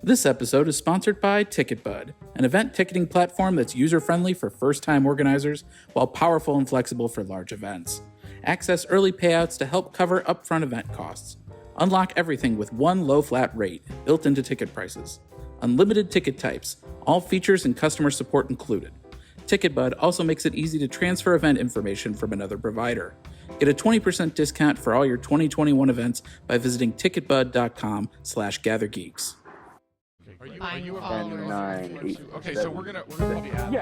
This episode is sponsored by TicketBud, an event ticketing platform that's user-friendly for first-time organizers while powerful and flexible for large events. Access early payouts to help cover upfront event costs. Unlock everything with one low flat rate built into ticket prices. Unlimited ticket types, all features and customer support included. TicketBud also makes it easy to transfer event information from another provider. Get a 20% discount for all your 2021 events by visiting ticketbud.com/gathergeeks. Are you Okay, so we're gonna probably add.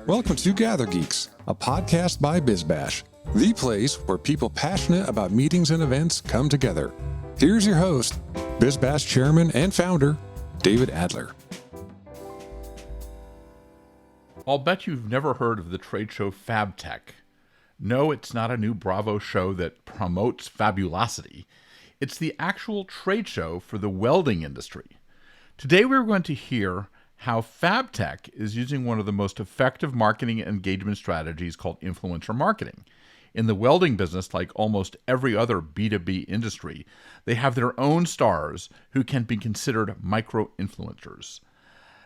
Welcome to Gather Geeks, a podcast by BizBash, the place where people passionate about meetings and events come together. Here's your host, BizBash chairman and founder, David Adler. I'll bet you've never heard of the trade show Fabtex. No, it's not a new Bravo show that promotes fabulosity. It's the actual trade show for the welding industry. Today we're going to hear how Fabtex is using one of the most effective marketing engagement strategies called influencer marketing. In the welding business, like almost every other B2B industry, they have their own stars who can be considered micro-influencers.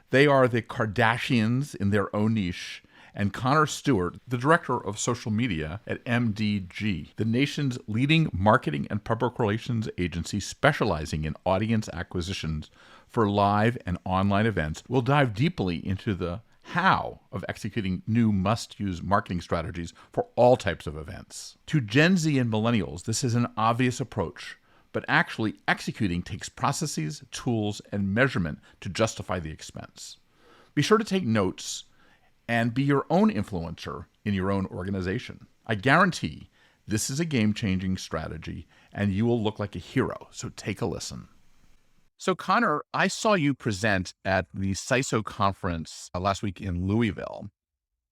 They are the Kardashians in their own niche, and Connor Stewart, the director of social media at MDG, the nation's leading marketing and public relations agency specializing in audience acquisitions for live and online events, will dive deeply into the how of executing new must-use marketing strategies for all types of events. To Gen Z and millennials, this is an obvious approach, but actually executing takes processes, tools, and measurement to justify the expense. Be sure to take notes and be your own influencer in your own organization. I guarantee this is a game-changing strategy, and you will look like a hero, so take a listen. So Connor, I saw you present at the CISO conference last week in Louisville,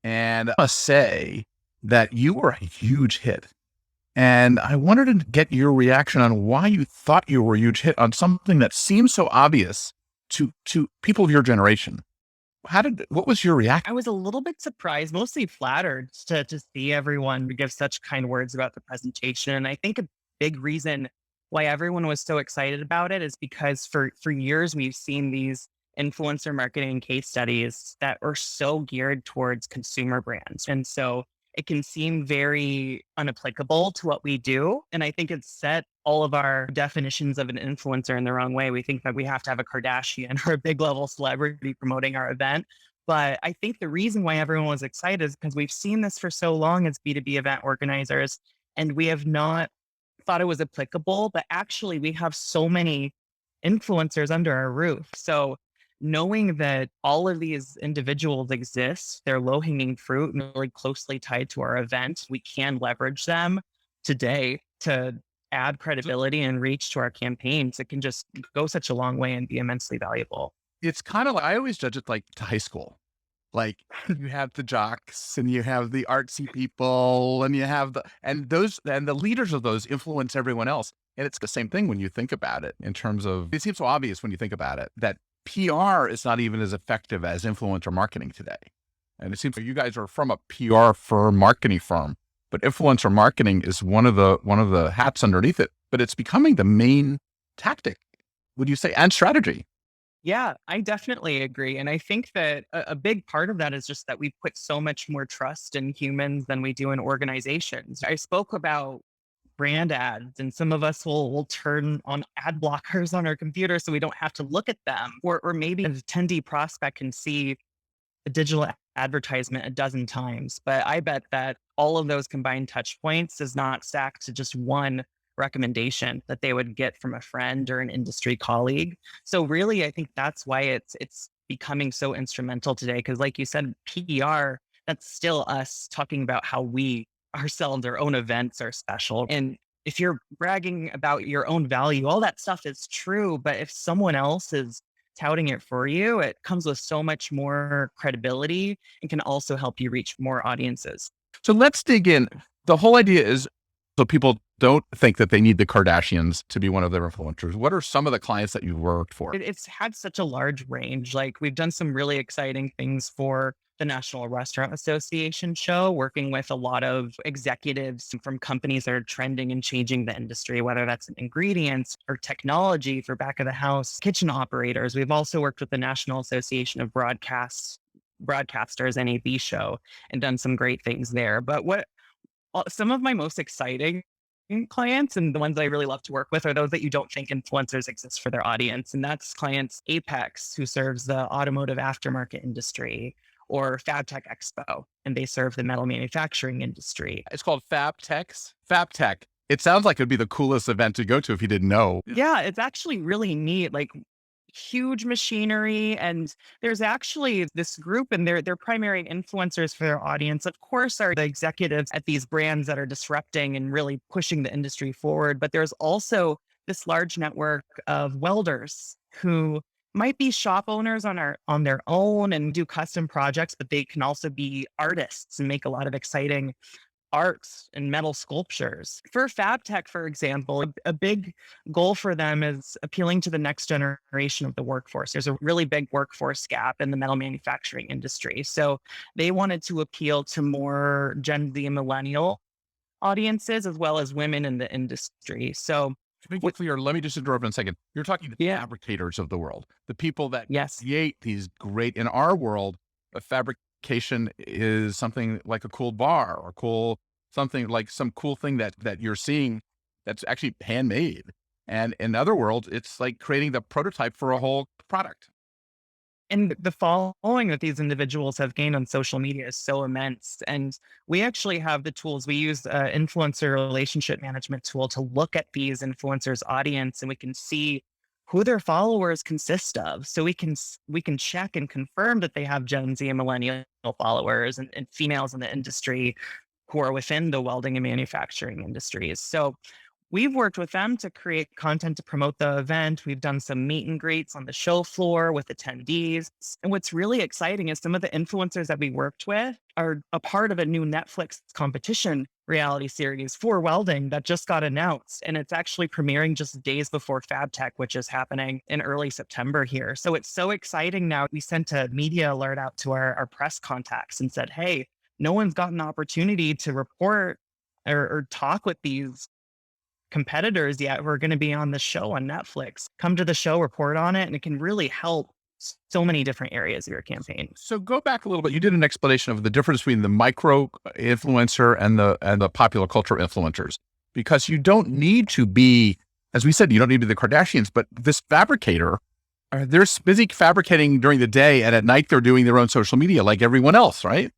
and I must say that you were a huge hit. And I wanted to get your reaction on why you thought you were a huge hit on something that seems so obvious to people of your generation. What was your reaction? I was a little bit surprised, mostly flattered to see everyone give such kind words about the presentation. And I think a big reason why everyone was so excited about it is because for years we've seen these influencer marketing case studies that are so geared towards consumer brands. And so it can seem very unapplicable to what we do. And I think it's set all of our definitions of an influencer in the wrong way. We think that we have to have a Kardashian or a big level celebrity promoting our event. But I think the reason why everyone was excited is because we've seen this for so long as B2B event organizers, and we have not thought it was applicable, but actually we have so many influencers under our roof. So knowing that all of these individuals exist, they're low-hanging fruit and really closely tied to our event, we can leverage them today to add credibility and reach to our campaigns. It can just go such a long way and be immensely valuable. It's kind of like, I always judge it like to high school. Like you have the jocks and you have the artsy people and you have the leaders of those influence everyone else. And it's the same thing when you think about it in terms of, it seems so obvious when you think about it, that PR is not even as effective as influencer marketing today. And it seems like you guys are from a PR firm, marketing firm, but influencer marketing is one of the hats underneath it, but it's becoming the main tactic, would you say, and strategy. Yeah, I definitely agree. And I think that a big part of that is just that we put so much more trust in humans than we do in organizations. I spoke about brand ads, and some of us will turn on ad blockers on our computer so we don't have to look at them. Or maybe an attendee prospect can see a digital advertisement a dozen times. But I bet that all of those combined touch points is not stacked to just one recommendation that they would get from a friend or an industry colleague. So really, I think that's why it's becoming so instrumental today. Because like you said, PR, that's still us talking about how we ourselves, our own events are special. And if you're bragging about your own value, all that stuff is true. But if someone else is touting it for you, it comes with so much more credibility and can also help you reach more audiences. So let's dig in. The whole idea is so people don't think that they need the Kardashians to be one of their influencers. What are some of the clients that you've worked for? It's had such a large range. Like we've done some really exciting things for the National Restaurant Association show, working with a lot of executives from companies that are trending and changing the industry, whether that's in ingredients or technology for back of the house kitchen operators. We've also worked with the National Association of Broadcasters, NAB show, and done some great things there. But some of my most exciting clients and the ones I really love to work with are those that you don't think influencers exist for their audience. And that's clients Apex, who serves the automotive aftermarket industry, or Fabtech Expo, and they serve the metal manufacturing industry. It's called Fabtex. Fabtech. It sounds like it'd be the coolest event to go to if you didn't know. Yeah, it's actually really neat. Like huge machinery, and there's actually this group, and their primary influencers for their audience, of course, are the executives at these brands that are disrupting and really pushing the industry forward. But there's also this large network of welders who might be shop owners on their own and do custom projects, but they can also be artists and make a lot of exciting arts and metal sculptures. For Fabtech, for example, a big goal for them is appealing to the next generation of the workforce. There's a really big workforce gap in the metal manufacturing industry. So they wanted to appeal to more Gen Z and millennial audiences, as well as women in the industry. So to make it clear, let me just interrupt in a second. You're talking the fabricators of the world, the people that create these great, in our world, a fabrication is something like a cool bar or something like some cool thing that you're seeing that's actually handmade. And in other worlds, it's like creating the prototype for a whole product. And the following that these individuals have gained on social media is so immense. And we actually have the tools. We use an influencer relationship management tool to look at these influencers' audience, and we can see who their followers consist of. So we can check and confirm that they have Gen Z and millennial followers and females in the industry who are within the welding and manufacturing industries. So we've worked with them to create content to promote the event. We've done some meet and greets on the show floor with attendees. And what's really exciting is some of the influencers that we worked with are a part of a new Netflix competition reality series for welding that just got announced. And it's actually premiering just days before Fabtech, which is happening in early September here. So it's so exciting now. We sent a media alert out to our press contacts and said, hey, no one's got an opportunity to report or talk with these competitors yet. We're going to be on the show on Netflix. Come to the show, report on it, and it can really help so many different areas of your campaign. So go back a little bit. You did an explanation of the difference between the micro influencer and the popular culture influencers, because you don't need to be, as we said, you don't need to be the Kardashians, but this fabricator, they're busy fabricating during the day, and at night they're doing their own social media like everyone else, right?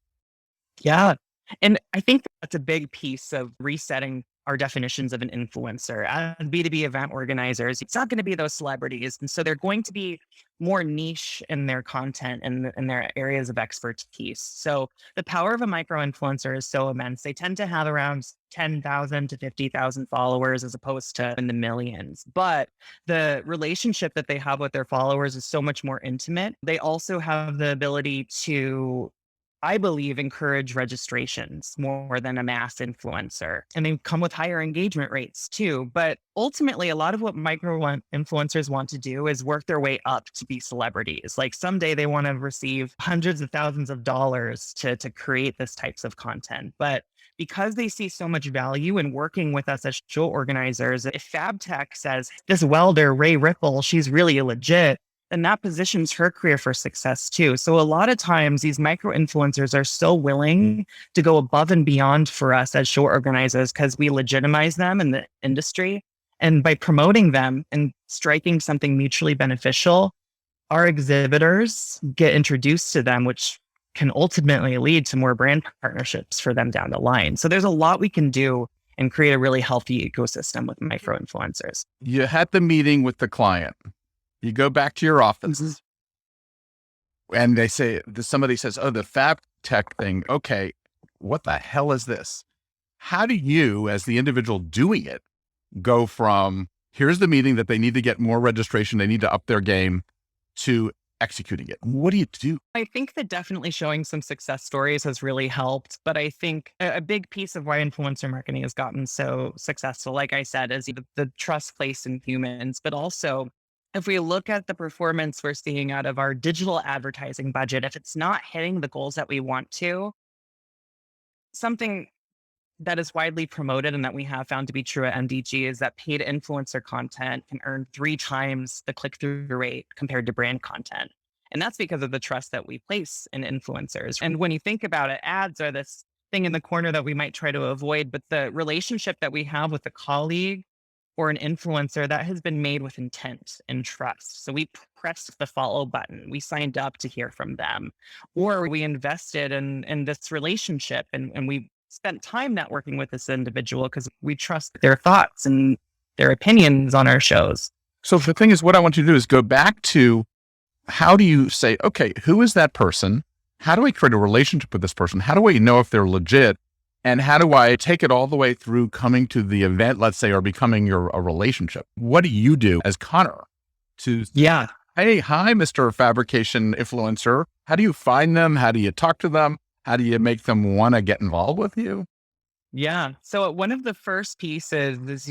Yeah. And I think that's a big piece of resetting our definitions of an influencer. As B2B event organizers, it's not going to be those celebrities. And so they're going to be more niche in their content and in their areas of expertise. So the power of a micro-influencer is so immense. They tend to have around 10,000 to 50,000 followers as opposed to in the millions. But the relationship that they have with their followers is so much more intimate. They also have the ability to, I believe, encourage registrations more than a mass influencer. And they come with higher engagement rates too. But ultimately, a lot of what micro influencers want to do is work their way up to be celebrities. Like someday they want to receive hundreds of thousands of dollars to create this types of content. But because they see so much value in working with us as show organizers, if Fabtech says, this welder, Ray Ripple, she's really legit, and that positions her career for success too. So a lot of times these micro influencers are so willing to go above and beyond for us as show organizers because we legitimize them in the industry. And by promoting them and striking something mutually beneficial, our exhibitors get introduced to them, which can ultimately lead to more brand partnerships for them down the line. So there's a lot we can do and create a really healthy ecosystem with micro influencers. You had the meeting with the client. You go back to your office and they say, somebody says, oh, the Fabtech thing. Okay, what the hell is this? How do you, as the individual doing it, go from here's the meeting that they need to get more registration, they need to up their game, to executing it? What do you do? I think that definitely showing some success stories has really helped. But I think a big piece of why influencer marketing has gotten so successful, like I said, is the trust placed in humans, but also If we look at the performance we're seeing out of our digital advertising budget, if it's not hitting the goals that we want to, something that is widely promoted and that we have found to be true at MDG is that paid influencer content can earn 3 times the click-through rate compared to brand content. And that's because of the trust that we place in influencers. And when you think about it, ads are this thing in the corner that we might try to avoid, but the relationship that we have with a colleague or an influencer that has been made with intent and trust. So we pressed the follow button. We signed up to hear from them, or we invested in this relationship and we spent time networking with this individual because we trust their thoughts and their opinions on our shows. So the thing is, what I want you to do is go back to how do you say, okay, who is that person? How do I create a relationship with this person? How do I know if they're legit? And how do I take it all the way through coming to the event, let's say, or becoming a relationship? What do you do as Connor to, hey, hi, Mr. Fabrication Influencer. How do you find them? How do you talk to them? How do you make them want to get involved with you? Yeah. So one of the first pieces is,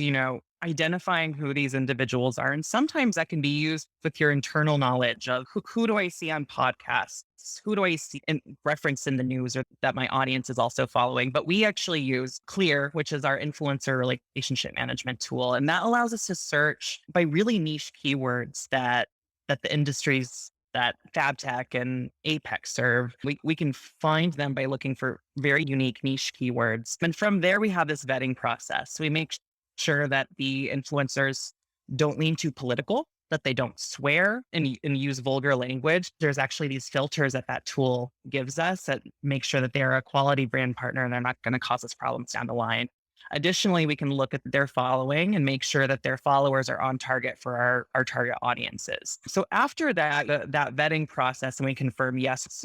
identifying who these individuals are. And sometimes that can be used with your internal knowledge of who do I see on podcasts? Who do I see referenced in the news or that my audience is also following? But we actually use Clear, which is our influencer relationship management tool. And that allows us to search by really niche keywords that the industries that Fabtech and Apex serve. We can find them by looking for very unique niche keywords. And from there, we have this vetting process. We make sure that the influencers don't lean too political, that they don't swear and use vulgar language. There's actually these filters that tool gives us that make sure that they're a quality brand partner and they're not going to cause us problems down the line. Additionally, we can look at their following and make sure that their followers are on target for our target audiences. So after that vetting process, and we confirm, yes,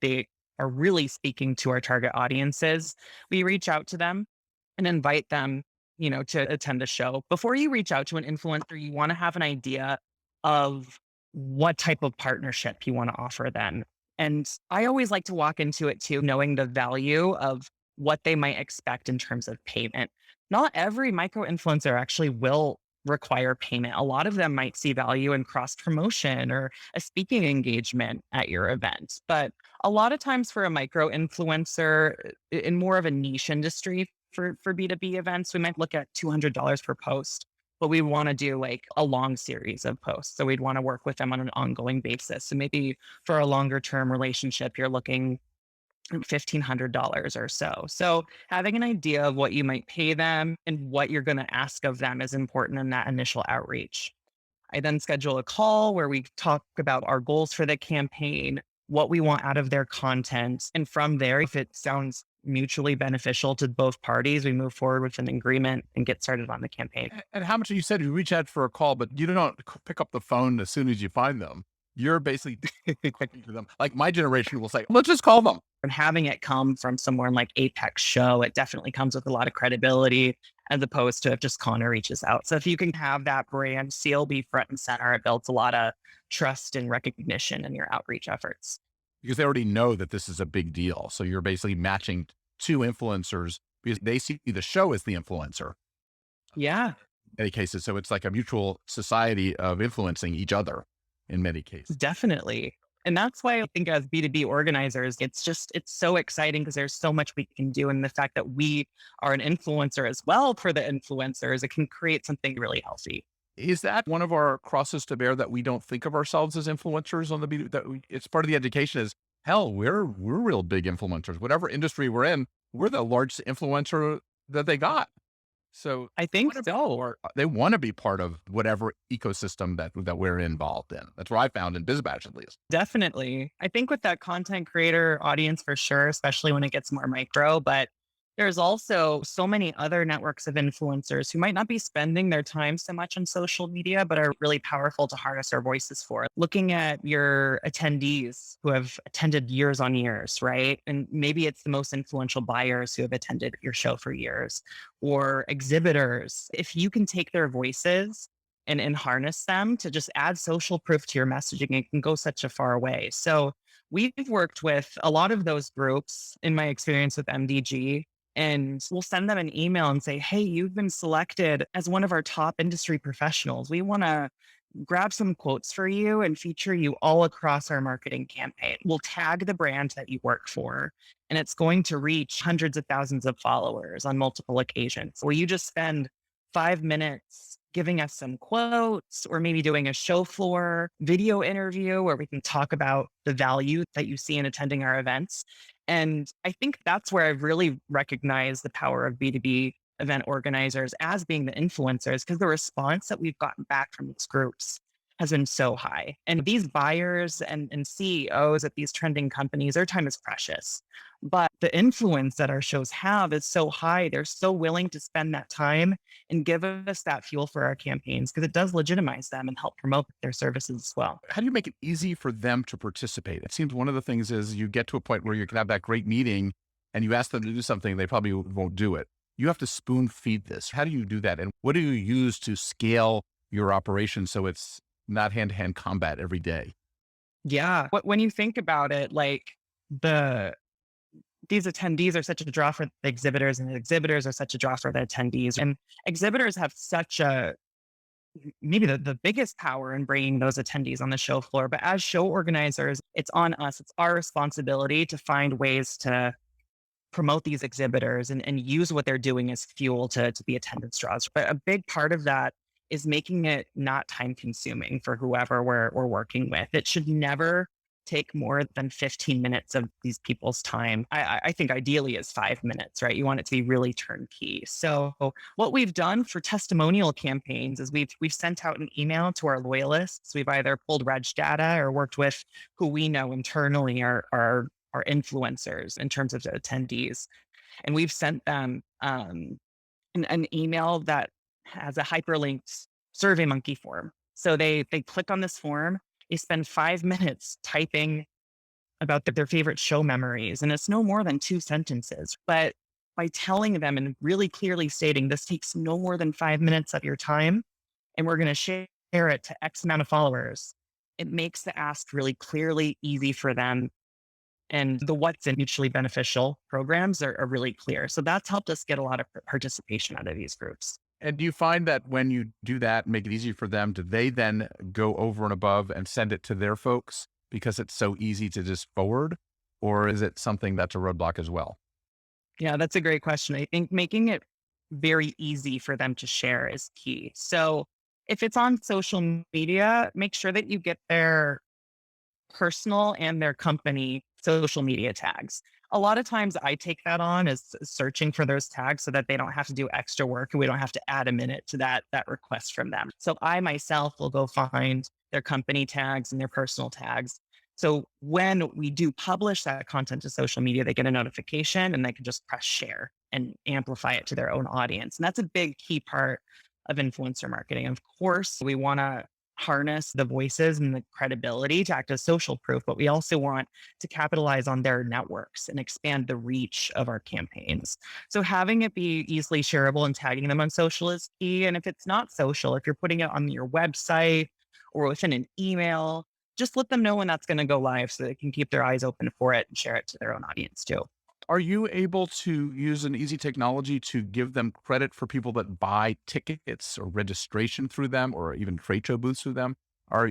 they are really speaking to our target audiences, we reach out to them and invite them, to attend a show. Before you reach out to an influencer, you want to have an idea of what type of partnership you want to offer them. And I always like to walk into it too, knowing the value of what they might expect in terms of payment. Not every micro influencer actually will require payment. A lot of them might see value in cross promotion or a speaking engagement at your event. But a lot of times for a micro influencer in more of a niche industry for B2B events, we might look at $200 per post, but we want to do like a long series of posts. So we'd want to work with them on an ongoing basis. So maybe for a longer term relationship, you're looking $1,500 or so. So having an idea of what you might pay them and what you're going to ask of them is important in that initial outreach. I then schedule a call where we talk about our goals for the campaign, what we want out of their content. And from there, if it sounds mutually beneficial to both parties, we move forward with an agreement and get started on the campaign. And how much you said you reach out for a call, but you don't pick up the phone as soon as you find them. You're basically talking to them. Like my generation will say, let's just call them. And having it come from someone like Apex Show, it definitely comes with a lot of credibility as opposed to if just Connor reaches out. So if you can have that brand seal be front and center, it builds a lot of trust and recognition in your outreach efforts. Because they already know that this is a big deal. So you're basically matching two influencers because they see the show as the influencer. Yeah. In many cases. So it's like a mutual society of influencing each other in many cases. Definitely. And that's why I think as B2B organizers, it's so exciting because there's so much we can do. And the fact that we are an influencer as well for the influencers, it can create something really healthy. Is that one of our crosses to bear that we don't think of ourselves as influencers on the B2B? It's part of the education is, hell, we're real big influencers. Whatever industry we're in, we're the largest influencer that they got. So I think so. They want to be part of whatever ecosystem that we're involved in. That's what I found in BizBash, at least. Definitely. I think with that content creator audience for sure, especially when it gets more micro, but there's also so many other networks of influencers who might not be spending their time so much on social media, but are really powerful to harness our voices for. Looking at your attendees who have attended years on years, right? And maybe it's the most influential buyers who have attended your show for years, or exhibitors. If you can take their voices and harness them to just add social proof to your messaging, it can go such a far way. So we've worked with a lot of those groups in my experience with MDG. And we'll send them an email and say, hey, you've been selected as one of our top industry professionals. We want to grab some quotes for you and feature you all across our marketing campaign. We'll tag the brand that you work for, and it's going to reach hundreds of thousands of followers on multiple occasions. Will you just spend 5 minutes giving us some quotes, or maybe doing a show floor video interview where we can talk about the value that you see in attending our events? And I think that's where I've really recognized the power of B2B event organizers as being the influencers, because the response that we've gotten back from these groups has been so high. And these buyers and CEOs at these trending companies, their time is precious. But the influence that our shows have is so high. They're so willing to spend that time and give us that fuel for our campaigns, because it does legitimize them and help promote their services as well. How do you make it easy for them to participate? It seems one of the things is you get to a point where you can have that great meeting and you ask them to do something, they probably won't do it. You have to spoon feed this. How do you do that? And what do you use to scale your operation so it's not hand-to-hand combat every day? Yeah. When you think about it, like these attendees are such a draw for the exhibitors, and the exhibitors are such a draw for the attendees. And exhibitors have such maybe the biggest power in bringing those attendees on the show floor. But as show organizers, it's on us. It's our responsibility to find ways to promote these exhibitors and use what they're doing as fuel to be attendance draws. But a big part of that is making it not time consuming for whoever we're working with. It should never take more than 15 minutes of these people's time. I think ideally is 5 minutes, right? You want it to be really turnkey. So what we've done for testimonial campaigns is we've sent out an email to our loyalists. We've either pulled reg data or worked with who we know internally are influencers in terms of the attendees. And we've sent them an email that has a hyperlinked SurveyMonkey form. So they click on this form, they spend 5 minutes typing about their favorite show memories. And it's no more than 2 sentences. But by telling them and really clearly stating this takes no more than 5 minutes of your time, and we're going to share it to X amount of followers, it makes the ask really clearly easy for them. And the what's in mutually beneficial programs are really clear. So that's helped us get a lot of participation out of these groups. And do you find that when you do that, make it easy for them, do they then go over and above and send it to their folks because it's so easy to just forward? Or is it something that's a roadblock as well? Yeah, that's a great question. I think making it very easy for them to share is key. So if it's on social media, make sure that you get their personal and their company social media tags. A lot of times I take that on as searching for those tags so that they don't have to do extra work and we don't have to add a minute to that request from them. So I myself will go find their company tags and their personal tags. So when we do publish that content to social media, they get a notification and they can just press share and amplify it to their own audience. And that's a big key part of influencer marketing. Of course, we want to harness the voices and the credibility to act as social proof, but we also want to capitalize on their networks and expand the reach of our campaigns. So having it be easily shareable and tagging them on social is key. And if it's not social, if you're putting it on your website or within an email, just let them know when that's going to go live so they can keep their eyes open for it and share it to their own audience too. Are you able to use an easy technology to give them credit for people that buy tickets or registration through them or even trade show booths through them?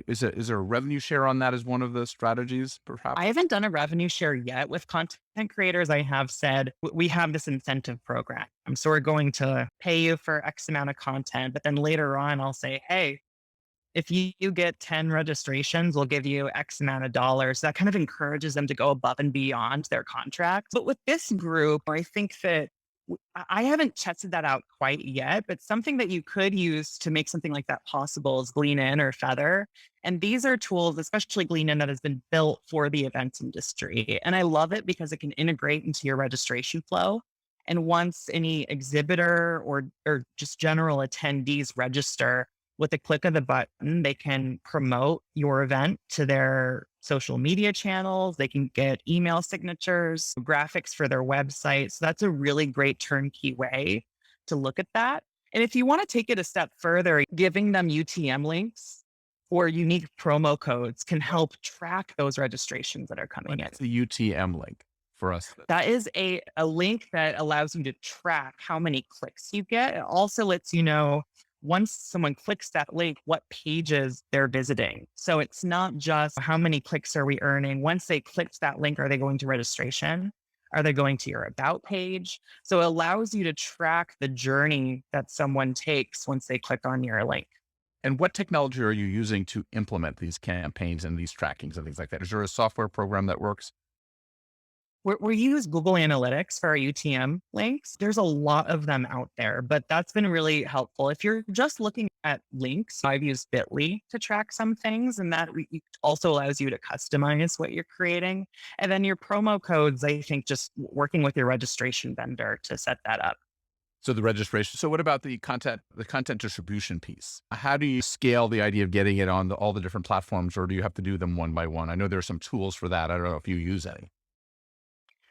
Is there a revenue share on that as one of the strategies, perhaps? I haven't done a revenue share yet. With content creators, I have said we have this incentive program. So we're going to pay you for X amount of content, but then later on I'll say, hey, if you get 10 registrations, we'll give you X amount of dollars. That kind of encourages them to go above and beyond their contract. But with this group, I think that I haven't tested that out quite yet, but something that you could use to make something like that possible is Glean In or Feather. And these are tools, especially Glean In, that has been built for the events industry. And I love it because it can integrate into your registration flow. And once any exhibitor or just general attendees register, with a click of the button, they can promote your event to their social media channels. They can get email signatures, graphics for their website. So that's a really great turnkey way to look at that. And if you want to take it a step further, giving them UTM links or unique promo codes can help track those registrations that are coming in. What's the UTM link? for us? That is a link that allows you to track how many clicks you get. It also lets you know once someone clicks that link, what pages they're visiting. So it's not just how many clicks are we earning. Once they clicked that link, are they going to registration? Are they going to your about page? So it allows you to track the journey that someone takes once they click on your link. And what technology are you using to implement these campaigns and these trackings and things like that? Is there a software program that works? We use Google Analytics for our UTM links. There's a lot of them out there, but that's been really helpful. If you're just looking at links, I've used Bitly to track some things, and that also allows you to customize what you're creating. And then your promo codes, I think just working with your registration vendor to set that up. So the registration. So what about the content distribution piece? How do you scale the idea of getting it on all the different platforms, or do you have to do them one by one? I know there are some tools for that. I don't know if you use any.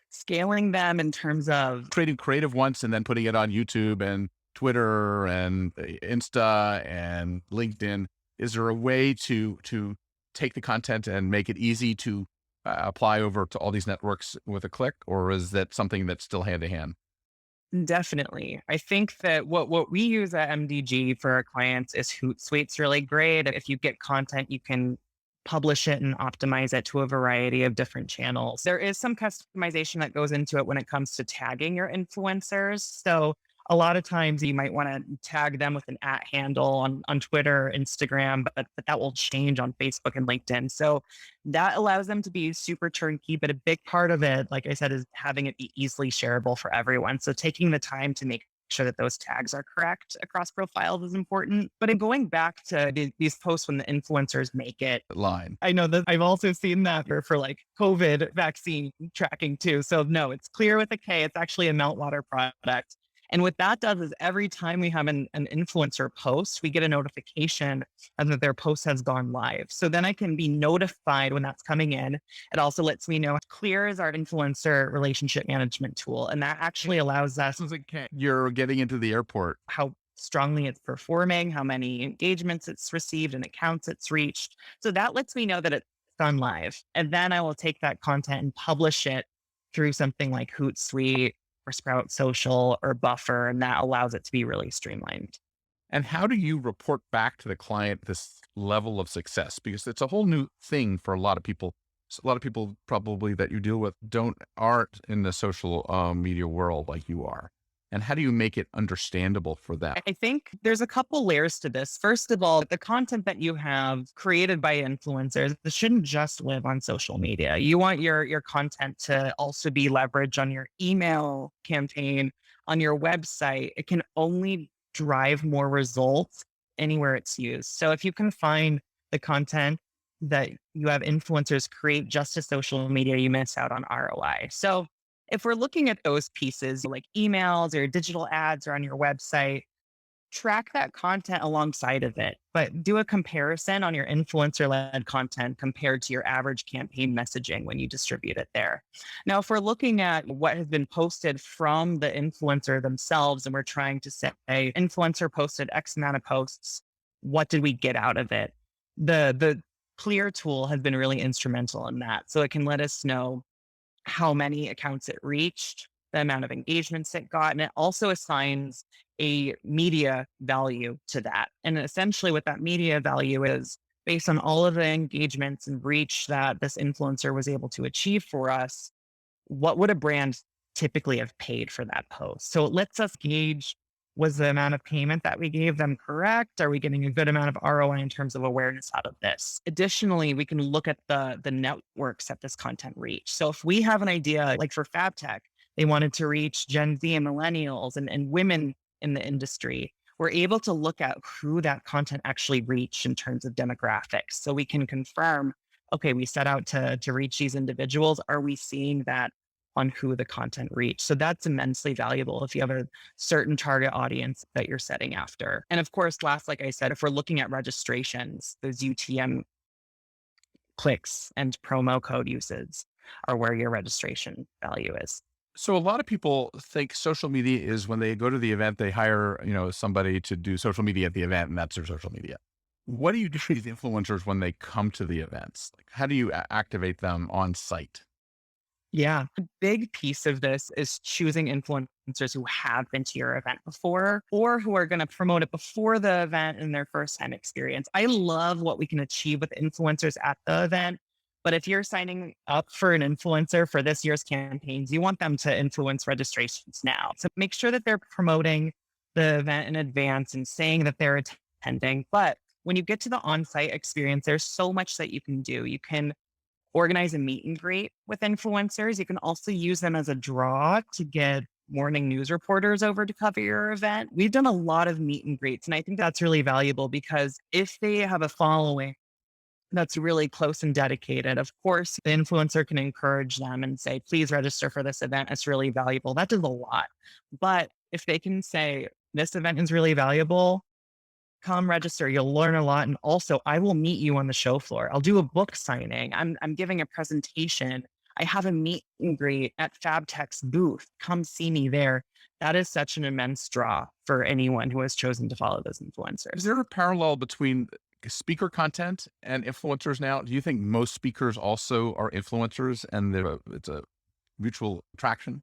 Scaling them in terms of Creating creative once and then putting it on YouTube and Twitter and Insta and LinkedIn. Is there a way to take the content and make it easy to apply over to all these networks with a click, or is that something that's still hand to hand? Definitely. I think that what we use at MDG for our clients is Hootsuite's really great. If you get content, you can publish it and optimize it to a variety of different channels. There is some customization that goes into it when it comes to tagging your influencers. So a lot of times you might want to tag them with an @ handle on Twitter, Instagram, but that will change on Facebook and LinkedIn. So that allows them to be super turnkey. But a big part of it, like I said, is having it be easily shareable for everyone. So taking the time to make sure that those tags are correct across profiles is important. But in going back to these posts when the influencers make it Line. I know that I've also seen that for like COVID vaccine tracking too. So no, it's clear with a K. It's actually a meltwater product. And what that does is every time we have an influencer post, we get a notification that their post has gone live. So then I can be notified when that's coming in. It also lets me know Clear is our influencer relationship management tool. And that actually allows us You're getting into the airport. how strongly it's performing, how many engagements it's received and accounts it's reached. So that lets me know that it's gone live. And then I will take that content and publish it through something like Hootsuite or Sprout Social or Buffer, and that allows it to be really streamlined. And how do you report back to the client this level of success? Because it's a whole new thing for a lot of people. So a lot of people probably that you deal with aren't in the social media world like you are. And how do you make it understandable for them? I think there's a couple layers to this. First of all, the content that you have created by influencers, this shouldn't just live on social media. You want your content to also be leveraged on your email campaign, on your website. It can only drive more results anywhere it's used. So if you can find the content that you have influencers create just to social media, you miss out on ROI. So if we're looking at those pieces like emails or digital ads or on your website, track that content alongside of it, but do a comparison on your influencer-led content compared to your average campaign messaging when you distribute it there. Now, if we're looking at what has been posted from the influencer themselves and we're trying to say, influencer posted X amount of posts, what did we get out of it? The Clear tool has been really instrumental in that. So it can let us know how many accounts it reached, the amount of engagements it got, and it also assigns a media value to that. And essentially what that media value is based on all of the engagements and reach that this influencer was able to achieve for us, what would a brand typically have paid for that post? So it lets us gauge, was the amount of payment that we gave them correct? Are we getting a good amount of ROI in terms of awareness out of this? Additionally, we can look at the networks that this content reach. So if we have an idea, like for Fabtex, they wanted to reach Gen Z and millennials and women in the industry, we're able to look at who that content actually reached in terms of demographics. So we can confirm, okay, we set out to reach these individuals. Are we seeing that on who the content reached? So that's immensely valuable if you have a certain target audience that you're setting after. And of course, last, like I said, if we're looking at registrations, those UTM clicks and promo code uses are where your registration value is. So a lot of people think social media is when they go to the event, they hire, somebody to do social media at the event, and that's their social media. What do you do with influencers when they come to the events? Like, how do you activate them on site? Yeah. A big piece of this is choosing influencers who have been to your event before or who are going to promote it before the event in their first time experience. I love what we can achieve with influencers at the event. But if you're signing up for an influencer for this year's campaigns, you want them to influence registrations now. So make sure that they're promoting the event in advance and saying that they're attending. But when you get to the on-site experience, there's so much that you can do. You can organize a meet and greet with influencers. You can also use them as a draw to get morning news reporters over to cover your event. We've done a lot of meet and greets, and I think that's really valuable because if they have a following that's really close and dedicated, of course, the influencer can encourage them and say, please register for this event. It's really valuable. That does a lot. But if they can say, this event is really valuable, come register. You'll learn a lot. And also, I will meet you on the show floor. I'll do a book signing. I'm giving a presentation. I have a meet and greet at Fabtex booth. Come see me there. That is such an immense draw for anyone who has chosen to follow those influencers. Is there a parallel between speaker content and influencers now? Do you think most speakers also are influencers and it's a mutual attraction?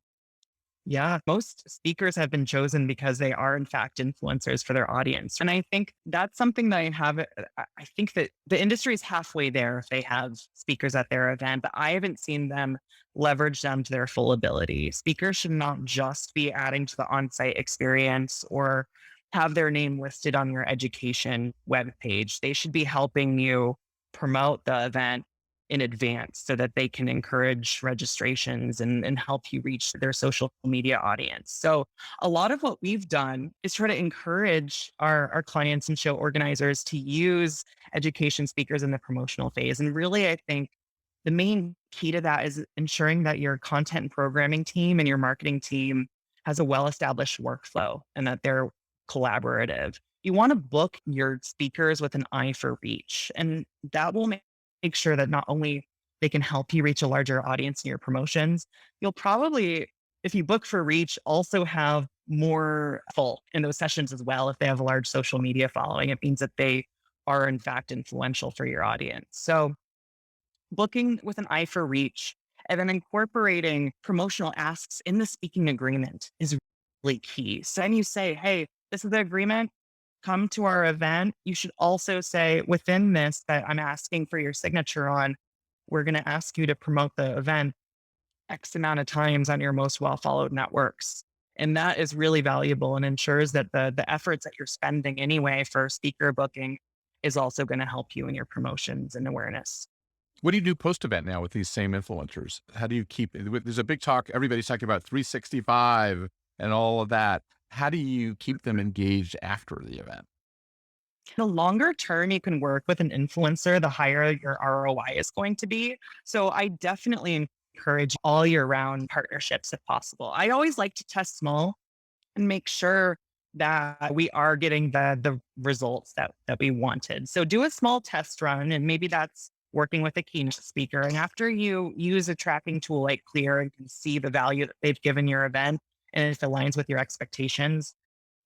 Yeah, most speakers have been chosen because they are, in fact, influencers for their audience. And I think that's something that I think that the industry is halfway there if they have speakers at their event, but I haven't seen them leverage them to their full ability. Speakers should not just be adding to the on-site experience or have their name listed on your education webpage. They should be helping you promote the event in advance so that they can encourage registrations and help you reach their social media audience. So a lot of what we've done is try to encourage our clients and show organizers to use education speakers in the promotional phase. And really, I think the main key to that is ensuring that your content and programming team and your marketing team has a well-established workflow and that they're collaborative. You want to book your speakers with an eye for reach, and that will make sure that not only they can help you reach a larger audience in your promotions, you'll probably, if you book for reach, also have more full in those sessions as well. If they have a large social media following, it means that they are in fact influential for your audience. So booking with an eye for reach and then incorporating promotional asks in the speaking agreement is really key. So then you say, hey, this is the agreement. Come to our event. You should also say within this that I'm asking for your signature on, we're going to ask you to promote the event X amount of times on your most well followed networks. And that is really valuable and ensures that the efforts that you're spending anyway for speaker booking is also going to help you in your promotions and awareness. What do you do post-event now with these same influencers? How do you keep, there's a big talk, everybody's talking about 365 and all of that. How do you keep them engaged after the event? The longer term you can work with an influencer, the higher your ROI is going to be. So I definitely encourage all year round partnerships if possible. I always like to test small and make sure that we are getting the results that we wanted. So do a small test run, and maybe that's working with a keynote speaker. And after you use a tracking tool like Clear and can see the value that they've given your event, and if it aligns with your expectations,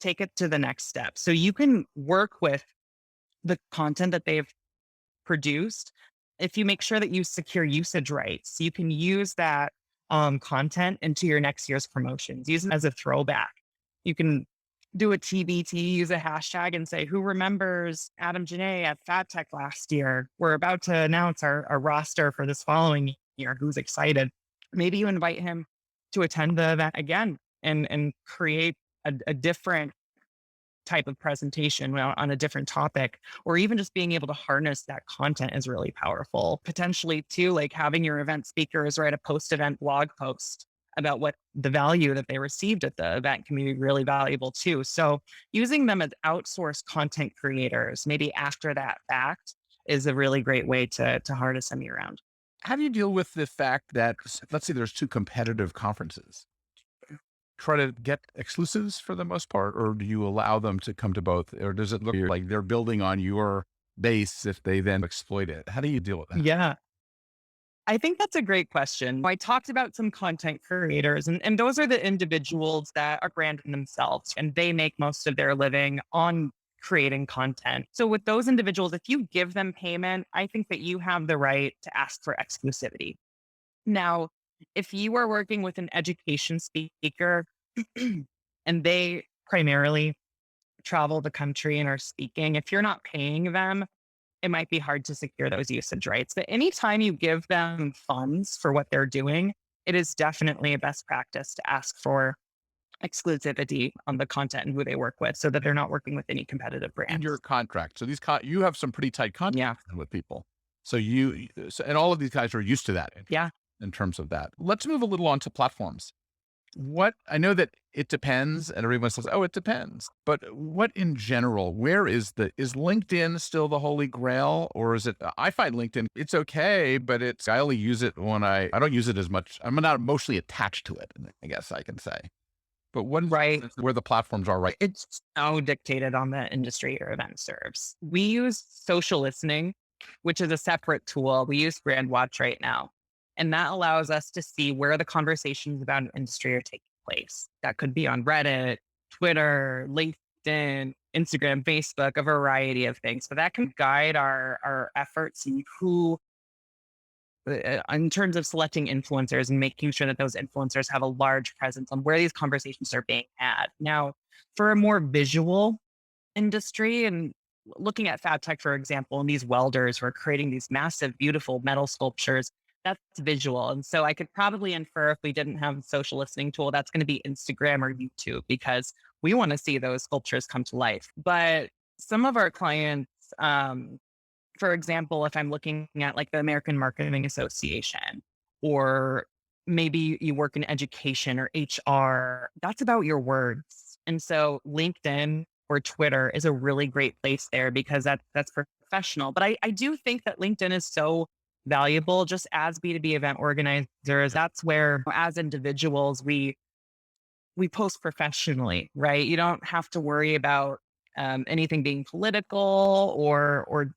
take it to the next step. So you can work with the content that they've produced. If you make sure that you secure usage rights, you can use that content into your next year's promotions. Use it as a throwback. You can do a TBT, use a hashtag and say, who remembers Adam Janae at Fabtex last year? We're about to announce our roster for this following year. Who's excited? Maybe you invite him to attend the event again and create a different type of presentation on a different topic, or even just being able to harness that content is really powerful. Potentially too, like having your event speakers write a post-event blog post about what the value that they received at the event can be really valuable too. So using them as outsourced content creators, maybe after that fact, is a really great way to harness them year round. How do you deal with the fact that, let's say there's two competitive conferences? Try to get exclusives for the most part, or do you allow them to come to both? Or does it look like they're building on your base if they then exploit it? How do you deal with that? Yeah, I think that's a great question. I talked about some content creators, and those are the individuals that are branding themselves and they make most of their living on creating content. So with those individuals, if you give them payment, I think that you have the right to ask for exclusivity. Now, If you are working with an education speaker and they primarily travel the country and are speaking, if you're not paying them, it might be hard to secure those usage rights. But anytime you give them funds for what they're doing, it is definitely a best practice to ask for exclusivity on the content and who they work with so that they're not working with any competitive brands. In your contract. So you have some pretty tight contracts with people. So and all of these guys are used to that. In terms of that. Let's move a little on to platforms. I know that it depends and everyone says, oh, it depends. But what in general, is LinkedIn still the holy grail, or is it, I find LinkedIn, it's okay, but I only use it when I don't use it as much. I'm not emotionally attached to it, I guess I can say. But where the platforms are, right? It's so dictated on the industry or event serves. We use social listening, which is a separate tool. We use BrandWatch right now. And that allows us to see where the conversations about an industry are taking place. That could be on Reddit, Twitter, LinkedIn, Instagram, Facebook, a variety of things. So that can guide our efforts in in terms of selecting influencers and making sure that those influencers have a large presence on where these conversations are being had. Now, for a more visual industry, and looking at Fabtex, for example, and these welders who are creating these massive, beautiful metal sculptures, that's visual. And so I could probably infer if we didn't have a social listening tool, that's going to be Instagram or YouTube, because we want to see those sculptures come to life. But some of our clients, for example, if I'm looking at like the American Marketing Association, or maybe you work in education or HR, that's about your words. And so LinkedIn or Twitter is a really great place there because that's professional. But I do think that LinkedIn is so valuable just as B2B event organizers. That's where, as individuals, we post professionally, right? You don't have to worry about anything being political or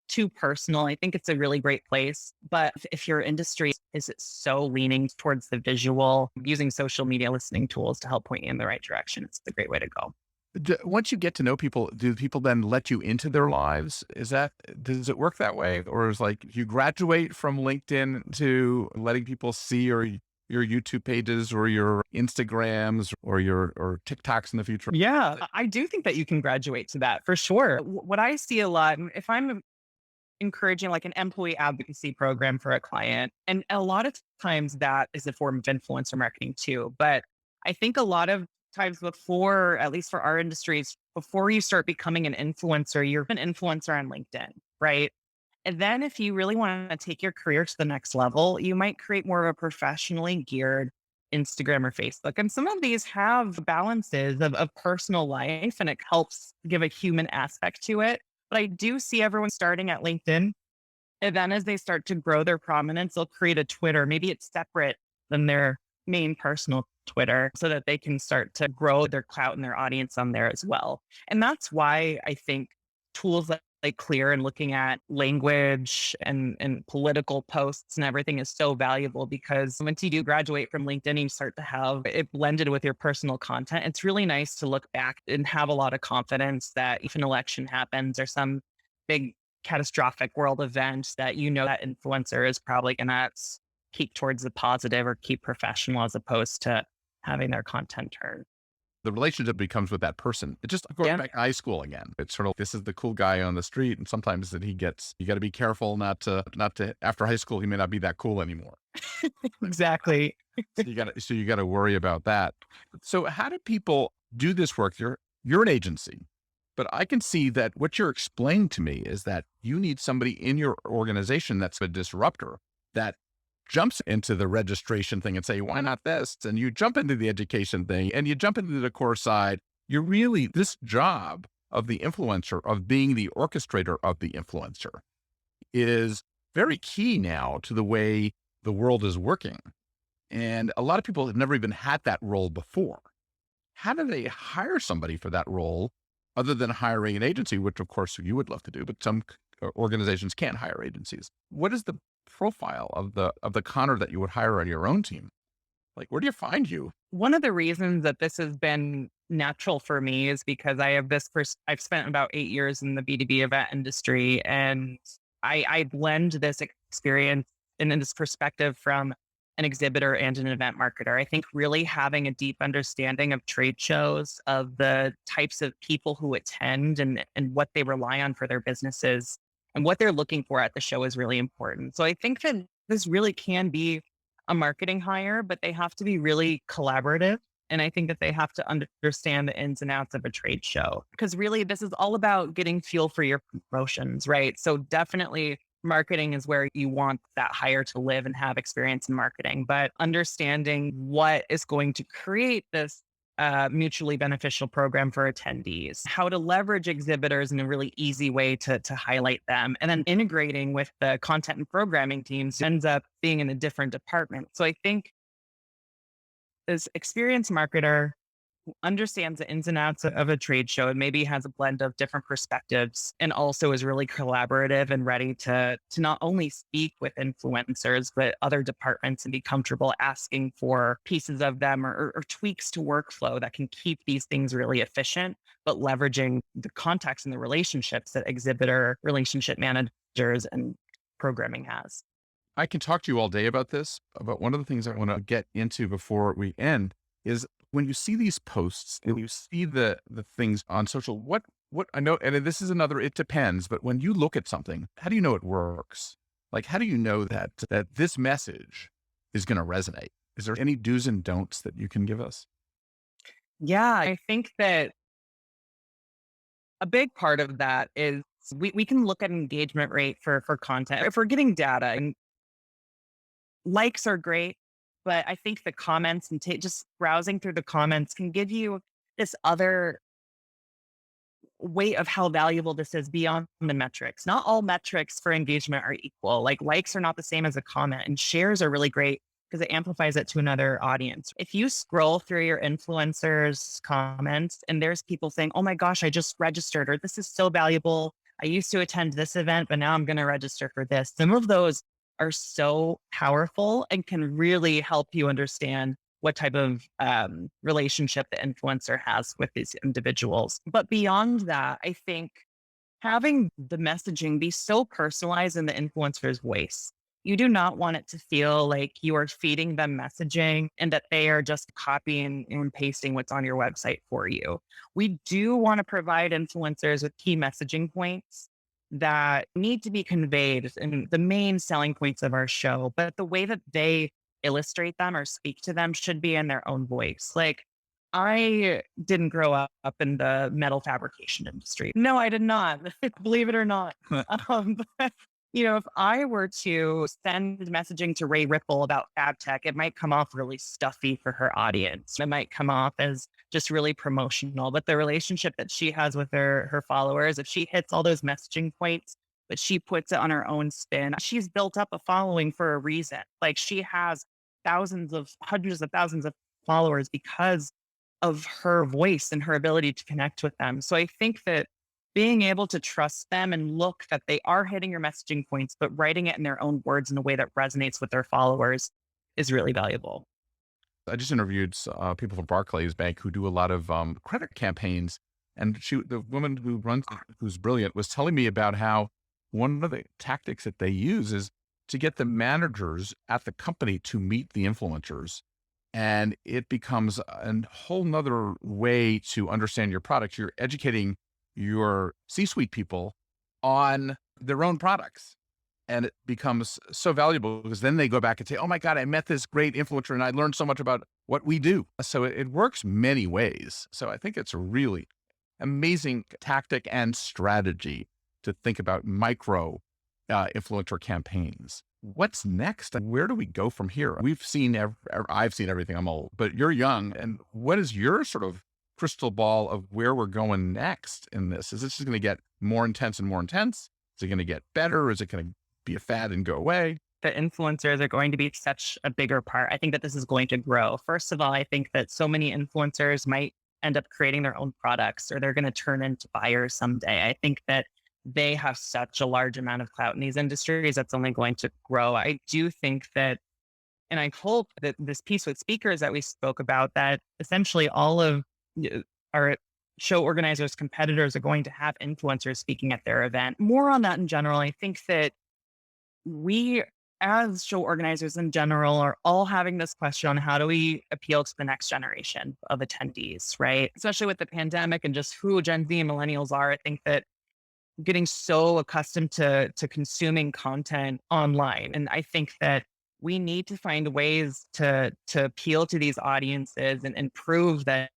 too personal. I think it's a really great place. But if your industry is so leaning towards the visual, using social media listening tools to help point you in the right direction, it's a great way to go. Once you get to know people, do people then let you into their lives? Does it work that way? Or is like you graduate from LinkedIn to letting people see your YouTube pages or your Instagrams or your TikToks in the future? Yeah, I do think that you can graduate to that for sure. What I see a lot, if I'm encouraging like an employee advocacy program for a client, and a lot of times that is a form of influencer marketing too. But I think a lot of times before, at least for our industries, before you start becoming an influencer, you're an influencer on LinkedIn, right? And then if you really want to take your career to the next level, you might create more of a professionally geared Instagram or Facebook. And some of these have balances of personal life, and it helps give a human aspect to it. But I do see everyone starting at LinkedIn. And then as they start to grow their prominence, they'll create a Twitter. Maybe it's separate than their main personal Twitter so that they can start to grow their clout and their audience on there as well. And that's why I think tools like Clear and looking at language and political posts and everything is so valuable, because once you do graduate from LinkedIn, you start to have it blended with your personal content. It's really nice to look back and have a lot of confidence that if an election happens or some big catastrophic world event, that that influencer is probably going to keep towards the positive or keep professional as opposed to having their content turned. The relationship becomes with that person. It's just going back to high school again. It's sort of, this is the cool guy on the street. And sometimes that you got to be careful not to, after high school, he may not be that cool anymore. Exactly. So you got to worry about that. So how do people do this work? You're an agency, but I can see that what you're explaining to me is that you need somebody in your organization that's a disruptor, that jumps into the registration thing and say, why not this? And you jump into the education thing and you jump into the core side. You're really, this job of the influencer, of being the orchestrator of the influencer, is very key now to the way the world is working. And a lot of people have never even had that role before. How do they hire somebody for that role other than hiring an agency, which of course you would love to do, but some organizations can't hire agencies? What is the profile of the Connor that you would hire on your own team? Like, where do you find you? One of the reasons that this has been natural for me is because I have I've spent about 8 years in the B2B event industry, and I blend this experience and this perspective from an exhibitor and an event marketer. I think really having a deep understanding of trade shows, of the types of people who attend and what they rely on for their businesses and what they're looking for at the show is really important. So I think that this really can be a marketing hire, but they have to be really collaborative. And I think that they have to understand the ins and outs of a trade show, because really this is all about getting fuel for your promotions, right? So definitely marketing is where you want that hire to live and have experience in marketing, but understanding what is going to create this mutually beneficial program for attendees, how to leverage exhibitors in a really easy way to highlight them, and then integrating with the content and programming teams ends up being in a different department. So I think this experienced marketer who understands the ins and outs of a trade show and maybe has a blend of different perspectives and also is really collaborative and ready to not only speak with influencers, but other departments and be comfortable asking for pieces of them or tweaks to workflow that can keep these things really efficient, but leveraging the contacts and the relationships that exhibitor relationship managers and programming has. I can talk to you all day about this, but one of the things I want to get into before we end is when you see these posts and you see the things on social, what I know, and this is another, it depends, but when you look at something, how do you know it works? Like, how do you know that this message is going to resonate? Is there any do's and don'ts that you can give us? Yeah, I think that a big part of that is we can look at engagement rate for content. If we're getting data, and likes are great, but I think the comments and just browsing through the comments can give you this other way of how valuable this is beyond the metrics. Not all metrics for engagement are equal. Like likes are not the same as a comment, and shares are really great because it amplifies it to another audience. If you scroll through your influencers' comments and there's people saying, oh my gosh, I just registered, or this is so valuable. I used to attend this event, but now I'm going to register for this. Some of those are so powerful and can really help you understand what type of relationship the influencer has with these individuals. But beyond that, I think having the messaging be so personalized in the influencer's voice. You do not want it to feel like you are feeding them messaging and that they are just copying and pasting what's on your website for you. We do want to provide influencers with key messaging points that need to be conveyed and the main selling points of our show, but the way that they illustrate them or speak to them should be in their own voice. Like, I didn't grow up in the metal fabrication industry. No, I did not. Believe it or not. But, if I were to send messaging to Ray Ripple about Fabtech, it might come off really stuffy for her audience. It might come off as just really promotional. But the relationship that she has with her followers, if she hits all those messaging points, but she puts it on her own spin, she's built up a following for a reason. Like, she has hundreds of thousands of followers because of her voice and her ability to connect with them. So I think that being able to trust them and look that they are hitting your messaging points, but writing it in their own words in a way that resonates with their followers is really valuable. I just interviewed people from Barclays Bank who do a lot of credit campaigns. And the woman who's brilliant, was telling me about how one of the tactics that they use is to get the managers at the company to meet the influencers. And it becomes a whole nother way to understand your product. You're educating your C-suite people on their own products. And it becomes so valuable because then they go back and say, oh my God, I met this great influencer and I learned so much about what we do. So it works many ways. So I think it's a really amazing tactic and strategy to think about micro influencer campaigns. What's next? Where do we go from here? I've seen everything. I'm old, but you're young. And what is your sort of crystal ball of where we're going next in this? Is this just going to get more intense and more intense? Is it going to get better? Is it going to be a fad and go away? The influencers are going to be such a bigger part. I think that this is going to grow. First of all, I think that so many influencers might end up creating their own products, or they're going to turn into buyers someday. I think that they have such a large amount of clout in these industries that's only going to grow. I do think that, and I hope that this piece with speakers that we spoke about, that essentially all of our show organizers, competitors are going to have influencers speaking at their event. More on that in general. I think that we as show organizers in general are all having this question on how do we appeal to the next generation of attendees, right? Especially with the pandemic and just who Gen Z and millennials are. I think that getting so accustomed to consuming content online. And I think that we need to find ways to appeal to these audiences and prove that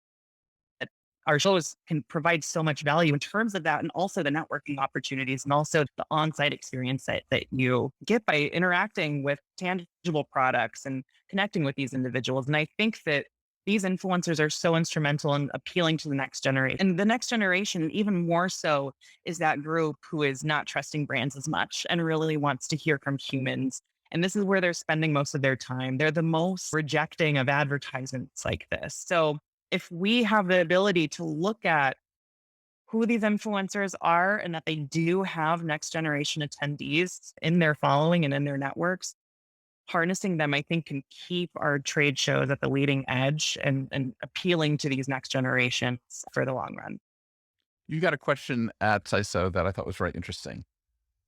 our shows can provide so much value in terms of that, and also the networking opportunities and also the on-site experience that you get by interacting with tangible products and connecting with these individuals. And I think that these influencers are so instrumental in appealing to the next generation. And the next generation, even more so, is that group who is not trusting brands as much and really wants to hear from humans. And this is where they're spending most of their time. They're the most rejecting of advertisements like this. So if we have the ability to look at who these influencers are and that they do have next generation attendees in their following and in their networks, harnessing them, I think, can keep our trade shows at the leading edge and appealing to these next generations for the long run. You got a question at CISO that I thought was very interesting.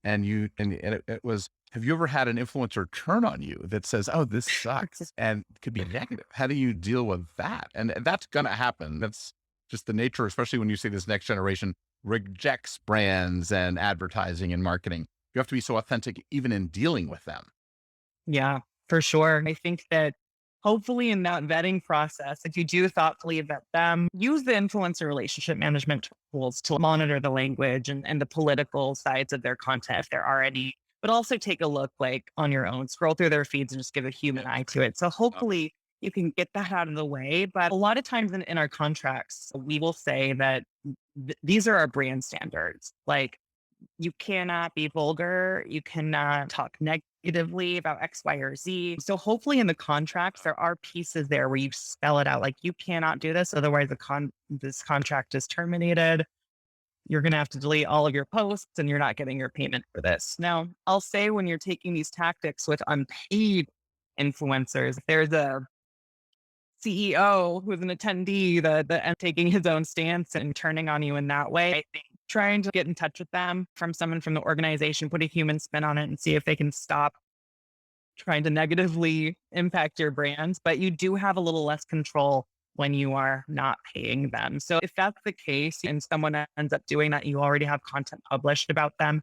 And it was, have you ever had an influencer turn on you that says, oh, this sucks, and could be negative? How do you deal with that? And that's going to happen. That's just the nature, especially when you say this next generation rejects brands and advertising and marketing. You have to be so authentic even in dealing with them. Yeah, for sure. I think that hopefully in that vetting process, if you do thoughtfully vet them, use the influencer relationship management tools to monitor the language and the political sides of their content if they're already, but also take a look like on your own, scroll through their feeds and just give a human eye to it. So hopefully you can get that out of the way. But a lot of times in our contracts, we will say that these are our brand standards. Like, you cannot be vulgar. You cannot talk negatively about X, Y, or Z. So hopefully in the contracts, there are pieces there where you spell it out. Like, you cannot do this. Otherwise this contract is terminated. You're going to have to delete all of your posts and you're not getting your payment for this. Now, I'll say when you're taking these tactics with unpaid influencers, if there's a CEO who's an attendee that taking his own stance and turning on you in that way, I think trying to get in touch with them from someone from the organization, put a human spin on it and see if they can stop trying to negatively impact your brands. But you do have a little less control when you are not paying them. So if that's the case and someone ends up doing that, you already have content published about them,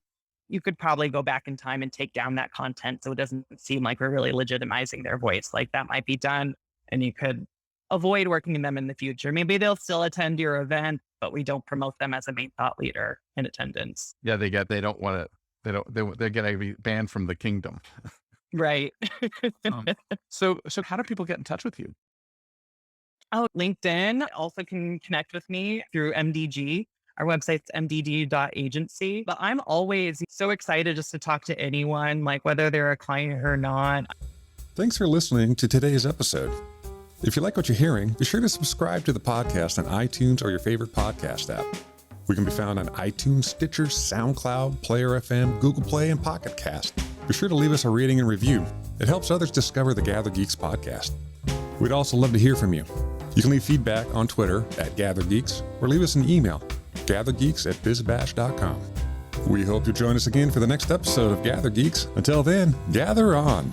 you could probably go back in time and take down that content so it doesn't seem like we're really legitimizing their voice. Like, that might be done and you could avoid working with them in the future. Maybe they'll still attend your event, but we don't promote them as a main thought leader in attendance. Yeah, they're going to be banned from the kingdom. Right. So how do people get in touch with you? Oh, LinkedIn also can connect with me through MDG. Our website's mdd.agency. But I'm always so excited just to talk to anyone, like whether they're a client or not. Thanks for listening to today's episode. If you like what you're hearing, be sure to subscribe to the podcast on iTunes or your favorite podcast app. We can be found on iTunes, Stitcher, SoundCloud, Player FM, Google Play, and Pocket Cast. Be sure to leave us a rating and review. It helps others discover the Gather Geeks podcast. We'd also love to hear from you. You can leave feedback on Twitter @GatherGeeks or leave us an email, gathergeeks@bizbash.com. We hope you'll join us again for the next episode of Gather Geeks. Until then, gather on.